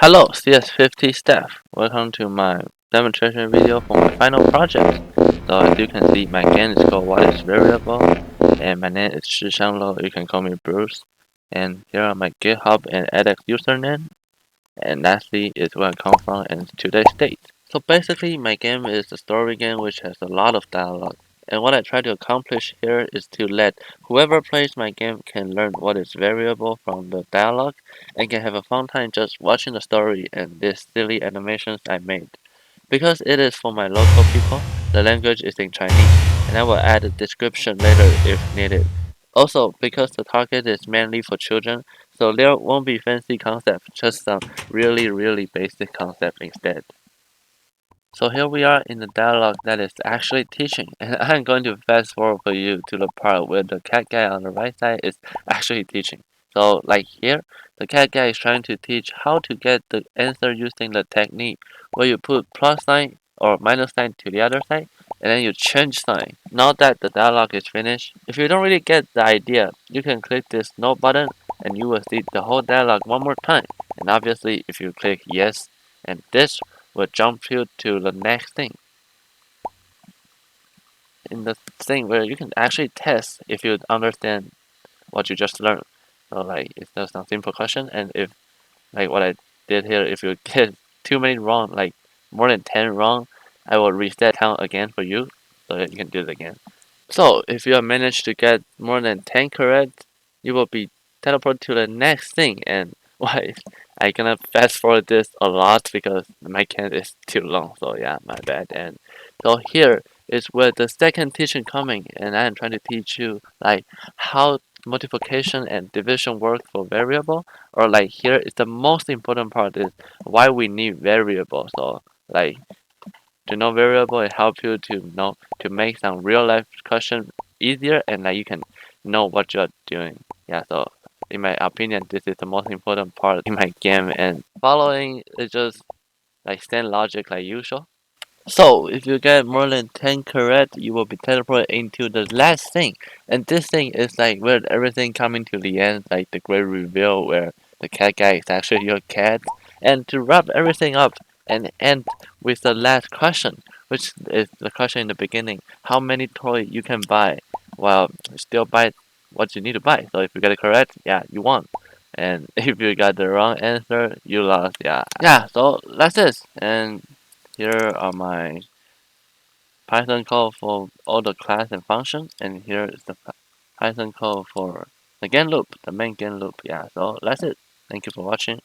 Hello, CS50 staff. Welcome to my demonstration video for my final project. So as you can see, my game is called What is Variable, and my name is Shishanglo. You can call me Bruce. And here are my GitHub and edX username. And lastly is where I come from and today's date. So basically, my game is a story game which has a lot of dialogue. And what I try to accomplish here is to let whoever plays my game can learn what is variable from the dialogue and can have a fun time just watching the story and these silly animations I made. Because it is for my local people, the language is in Chinese, and I will add a description later if needed. Also, because the target is mainly for children, so there won't be fancy concepts, just some really basic concept instead. So here we are in the dialogue that is actually teaching, and I'm going to fast forward for you to the part where the cat guy on the right side is actually teaching. So like here, the cat guy is trying to teach how to get the answer using the technique where you put plus sign or minus sign to the other side, and then you change sign. Now that the dialogue is finished, if you don't really get the idea, you can click this no button and you will see the whole dialogue one more time. And obviously if you click yes and this will jump you to the next thing. In the thing where you can actually test if you understand what you just learned. So like it's just a simple question, and if like what I did here, if you get too many wrong, like more than 10 wrong, I will reset count again for you so that you can do it again. So if you have managed to get more than 10 correct, you will be teleported to the next thing. And why I gonna fast forward this a lot because my can is too long. So yeah, my bad. And so here is where the second teaching coming, and I am trying to teach you like how multiplication and division work for variable. Or like here is the most important part is why we need variable. So like to know variable, it helps you to know to make some real life question easier and like you can know what you're doing. Yeah, so in my opinion, this is the most important part in my game, and following is just like stand logic like usual. So if you get more than 10 correct, you will be teleported into the last thing. And this thing is like where everything coming to the end, like the great reveal where the cat guy is actually your cat. And to wrap everything up and end with the last question, which is the question in the beginning, how many toys you can buy while still buy what you need to buy. So if you get it correct, yeah, you won. And if you got the wrong answer, you lost. Yeah. Yeah, so that's it. And here are my Python code for all the class and function, and here is the Python code for the again loop, the main again loop. Yeah, so that's it. Thank you for watching.